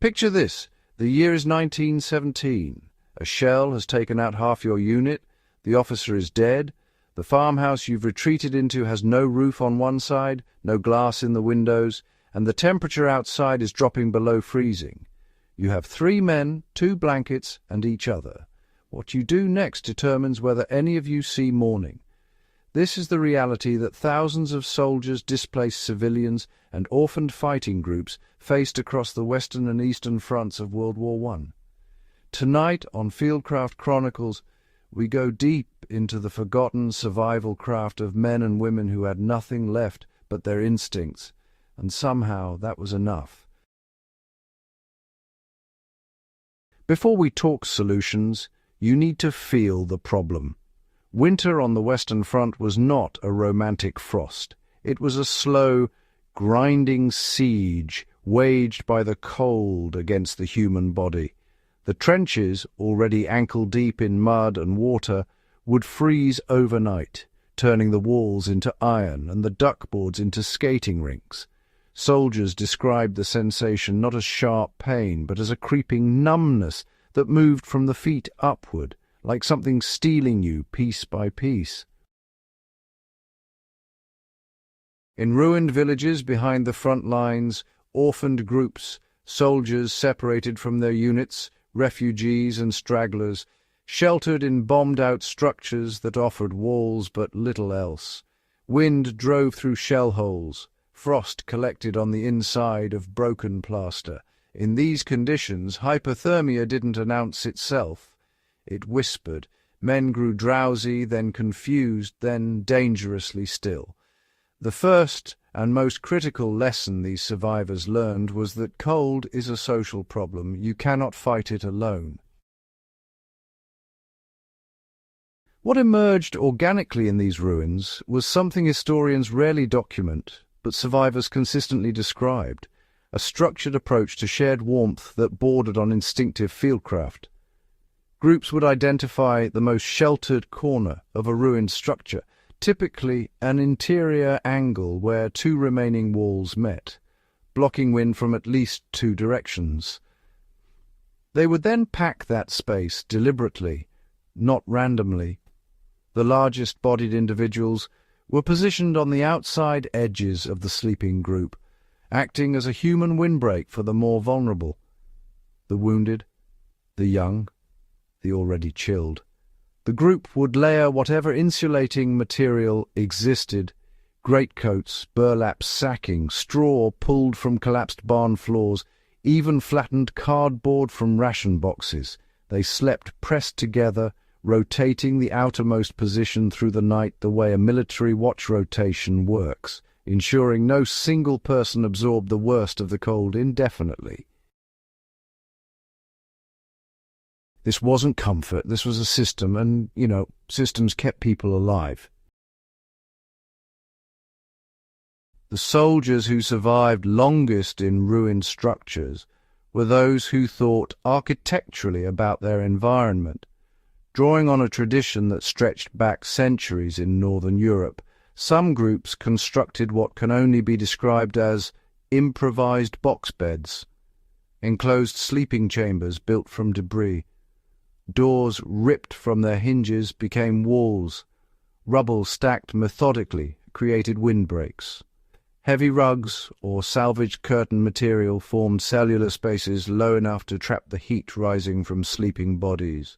Picture this. The year is 1917. A shell has taken out half your unit. The officer is dead. The farmhouse you've retreated into has no roof on one side, no glass in the windows, and the temperature outside is dropping below freezing. You have 3 men, 2 blankets, and each other. What you do next determines whether any of you see morning. This is the reality that thousands of soldiers, displaced civilians, and orphaned fighting groups faced across the western and eastern fronts of World War I. Tonight on Fieldcraft Chronicles, we go deep into the forgotten survival craft of men and women who had nothing left but their instincts, and somehow that was enough. Before we talk solutions, you need to feel the problem. Winter on the Western Front was not a romantic frost. It was a slow, grinding siege waged by the cold against the human body. The trenches, already ankle-deep in mud and water, would freeze overnight, turning the walls into iron and the duckboards into skating rinks. Soldiers described the sensation not as sharp pain, but as a creeping numbness that moved from the feet upward, like something stealing you piece by piece. In ruined villages behind the front lines, orphaned groups, soldiers separated from their units, refugees and stragglers, sheltered in bombed-out structures that offered walls but little else. Wind drove through shell holes. Frost collected on the inside of broken plaster. In these conditions, hypothermia didn't announce itself. It whispered. Men grew drowsy, then confused, then dangerously still. The first and most critical lesson these survivors learned was that cold is a social problem. You cannot fight it alone. What emerged organically in these ruins was something historians rarely document, but survivors consistently described: a structured approach to shared warmth that bordered on instinctive fieldcraft. Groups would identify the most sheltered corner of a ruined structure, typically an interior angle where 2 remaining walls met, blocking wind from at least 2 directions. They would then pack that space deliberately, not randomly. The largest-bodied individuals were positioned on the outside edges of the sleeping group, acting as a human windbreak for the more vulnerable: the wounded, the young, the already chilled. The group would layer whatever insulating material existed: greatcoats, burlap sacking, straw pulled from collapsed barn floors, even flattened cardboard from ration boxes. They slept pressed together, rotating the outermost position through the night the way a military watch rotation works, ensuring no single person absorbed the worst of the cold indefinitely. This wasn't comfort, this was a system, and, systems kept people alive. The soldiers who survived longest in ruined structures were those who thought architecturally about their environment. Drawing on a tradition that stretched back centuries in Northern Europe, some groups constructed what can only be described as improvised box beds, enclosed sleeping chambers built from debris. Doors ripped from their hinges became walls. Rubble stacked methodically created windbreaks. Heavy rugs or salvaged curtain material formed cellular spaces low enough to trap the heat rising from sleeping bodies.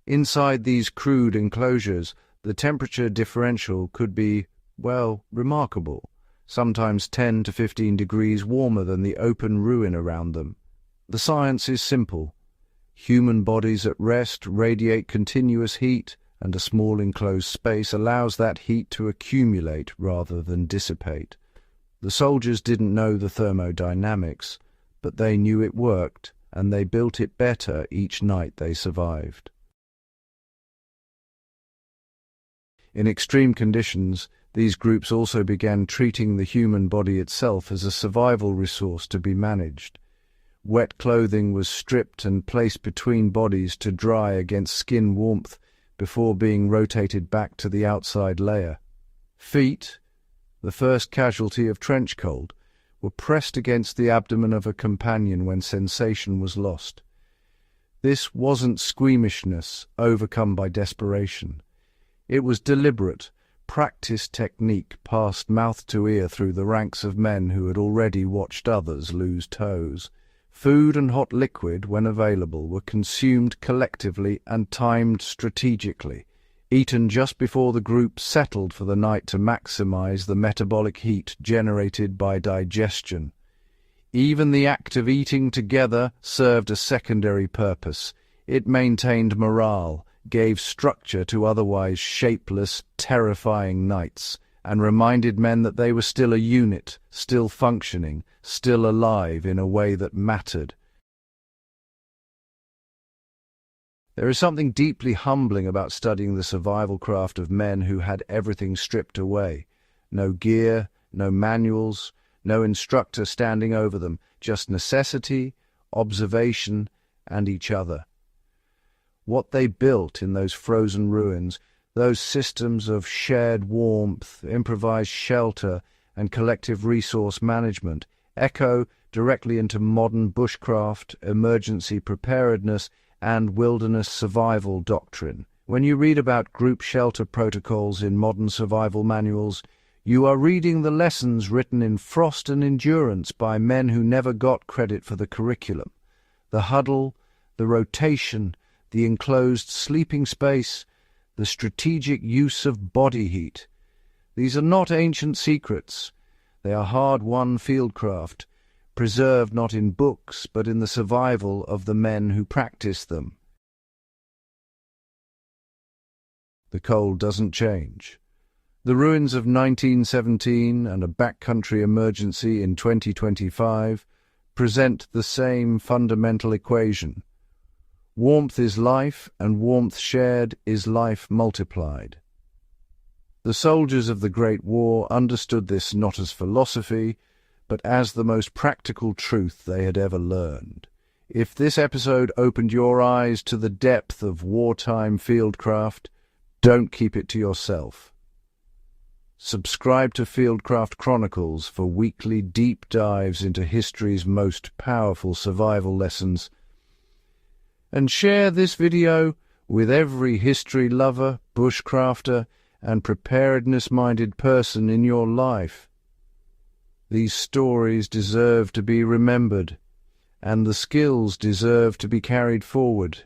Inside these crude enclosures, the temperature differential could be, remarkable, sometimes 10 to 15 degrees warmer than the open ruin around them. The science is simple. Human bodies at rest radiate continuous heat, and a small enclosed space allows that heat to accumulate rather than dissipate. The soldiers didn't know the thermodynamics, but they knew it worked, and they built it better each night they survived. In extreme conditions, these groups also began treating the human body itself as a survival resource to be managed. Wet clothing was stripped and placed between bodies to dry against skin warmth before being rotated back to the outside layer. Feet, the first casualty of trench cold, were pressed against the abdomen of a companion when sensation was lost. This wasn't squeamishness overcome by desperation. It was deliberate, practiced technique passed mouth to ear through the ranks of men who had already watched others lose toes. Food and hot liquid, when available, were consumed collectively and timed strategically, eaten just before the group settled for the night to maximize the metabolic heat generated by digestion. Even the act of eating together served a secondary purpose. It maintained morale, gave structure to otherwise shapeless, terrifying nights, and reminded men that they were still a unit, still functioning, still alive in a way that mattered. There is something deeply humbling about studying the survival craft of men who had everything stripped away. No gear, no manuals, no instructor standing over them, just necessity, observation, and each other. What they built in those frozen ruins, those systems of shared warmth, improvised shelter, and collective resource management, echo directly into modern bushcraft, emergency preparedness, and wilderness survival doctrine. When you read about group shelter protocols in modern survival manuals, you are reading the lessons written in frost and endurance by men who never got credit for the curriculum. The huddle, the rotation, the enclosed sleeping space, the strategic use of body heat. These are not ancient secrets. They are hard-won fieldcraft, preserved not in books but in the survival of the men who practice them. The cold doesn't change. The ruins of 1917 and a backcountry emergency in 2025 present the same fundamental equation. Warmth is life, and warmth shared is life multiplied. The soldiers of the Great War understood this not as philosophy, but as the most practical truth they had ever learned. If this episode opened your eyes to the depth of wartime fieldcraft, don't keep it to yourself. Subscribe to Fieldcraft Chronicles for weekly deep dives into history's most powerful survival lessons. And share this video with every history lover, bushcrafter, and preparedness-minded person in your life. These stories deserve to be remembered, and the skills deserve to be carried forward.